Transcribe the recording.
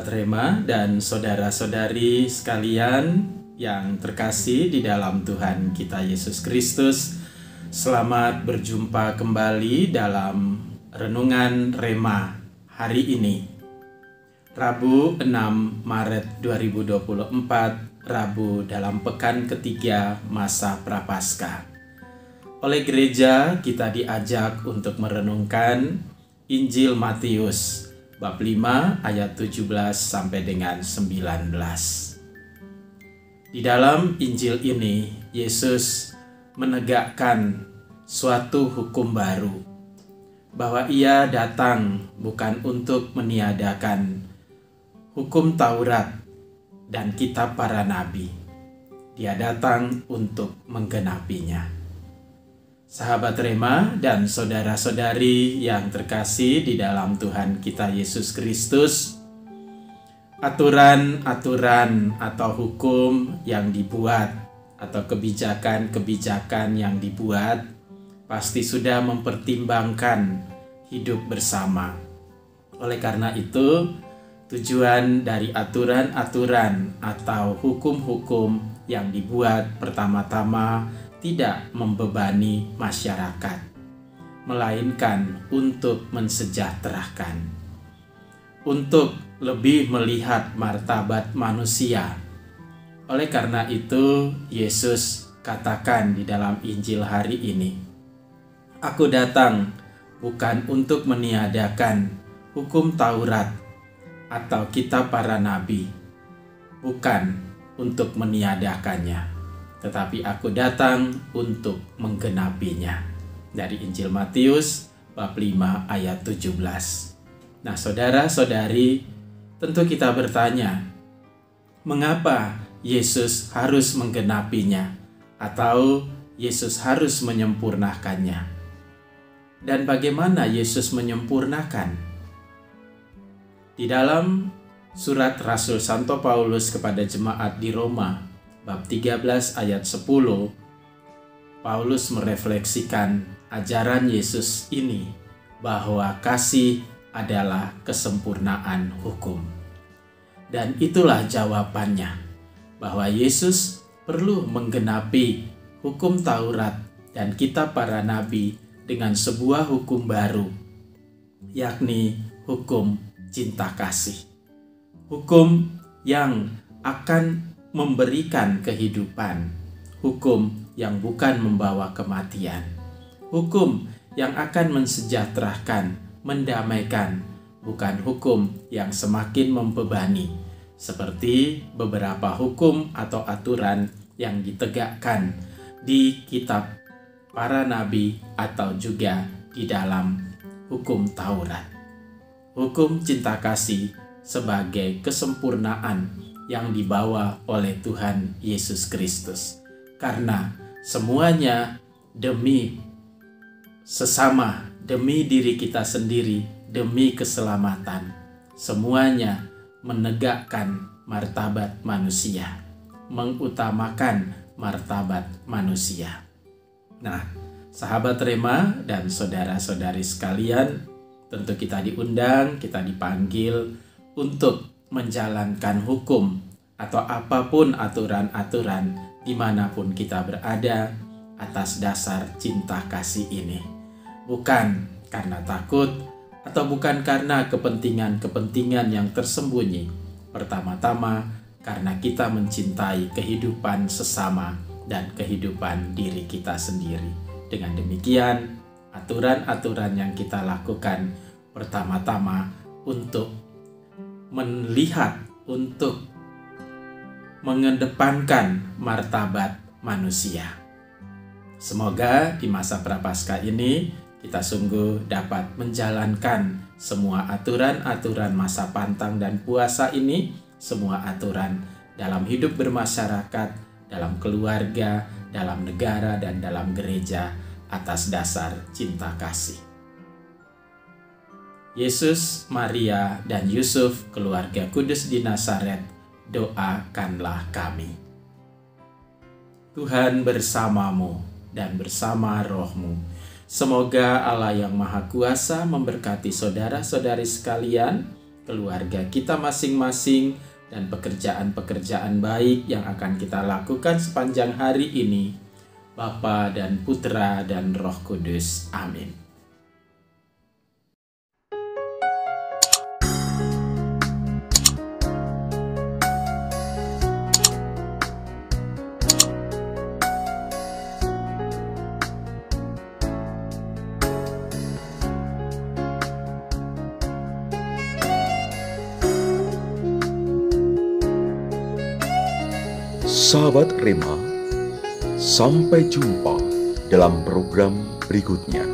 sahabat Rema dan saudara-saudari sekalian yang terkasih di dalam Tuhan kita Yesus Kristus. Selamat berjumpa kembali dalam Renungan Rema hari ini, Rabu 6 Maret 2024, Rabu dalam pekan ketiga masa Prapaskah. Oleh gereja kita diajak untuk merenungkan Injil Matius bab 5 ayat 17 sampai dengan 19. Di dalam Injil ini Yesus menegakkan suatu hukum baru, bahwa Ia datang bukan untuk meniadakan hukum Taurat dan kitab para nabi. Dia datang untuk menggenapinya. Sahabat Rema dan saudara-saudari yang terkasih di dalam Tuhan kita Yesus Kristus, aturan-aturan atau hukum yang dibuat atau kebijakan-kebijakan yang dibuat pasti sudah mempertimbangkan hidup bersama. Oleh karena itu, tujuan dari aturan-aturan atau hukum-hukum yang dibuat pertama-tama tidak membebani masyarakat, melainkan untuk mensejahterakan, untuk lebih melihat martabat manusia. Oleh karena itu, Yesus katakan di dalam Injil hari ini, "Aku datang bukan untuk meniadakan hukum Taurat atau kitab para nabi, bukan untuk meniadakannya, tetapi aku datang untuk menggenapinya." Dari Injil Matius bab 5 ayat 17. Nah, saudara-saudari, tentu kita bertanya, mengapa Yesus harus menggenapinya atau Yesus harus menyempurnakannya? Dan bagaimana Yesus menyempurnakan? Di dalam surat Rasul Santo Paulus kepada jemaat di Roma bab 13 ayat 10, Paulus merefleksikan ajaran Yesus ini bahwa kasih adalah kesempurnaan hukum. Dan itulah jawabannya, bahwa Yesus perlu menggenapi hukum Taurat dan kitab para nabi dengan sebuah hukum baru, yakni hukum cinta kasih. Hukum yang akan memberikan kehidupan, hukum yang bukan membawa kematian, hukum yang akan mensejahterakan, mendamaikan, bukan hukum yang semakin membebani, seperti beberapa hukum atau aturan yang ditegakkan di kitab para nabi atau juga di dalam hukum Taurat. Hukum cinta kasih sebagai kesempurnaan yang dibawa oleh Tuhan Yesus Kristus. Karena semuanya demi sesama, demi diri kita sendiri, demi keselamatan. Semuanya menegakkan martabat manusia, mengutamakan martabat manusia. Nah, sahabat Rema dan saudara-saudari sekalian, tentu kita diundang, kita dipanggil untuk menjalankan hukum atau apapun aturan-aturan dimanapun kita berada atas dasar cinta kasih ini. Bukan karena takut atau bukan karena kepentingan-kepentingan yang tersembunyi. Pertama-tama karena kita mencintai kehidupan sesama dan kehidupan diri kita sendiri. Dengan demikian, aturan-aturan yang kita lakukan pertama-tama untuk melihat, untuk mengedepankan martabat manusia. Semoga di masa Prapaskah ini kita sungguh dapat menjalankan semua aturan-aturan masa pantang dan puasa ini, semua aturan dalam hidup bermasyarakat, dalam keluarga, dalam negara, dan dalam gereja atas dasar cinta kasih. Yesus, Maria, dan Yusuf, keluarga kudus di Nazaret, doakanlah kami. Tuhan bersamamu dan bersama rohmu. Semoga Allah yang Maha Kuasa memberkati saudara-saudari sekalian keluarga kita masing-masing, dan pekerjaan-pekerjaan baik yang akan kita lakukan sepanjang hari ini. Bapa dan Putra dan Roh Kudus. Amin. Sahabat Rema, sampai jumpa dalam program berikutnya.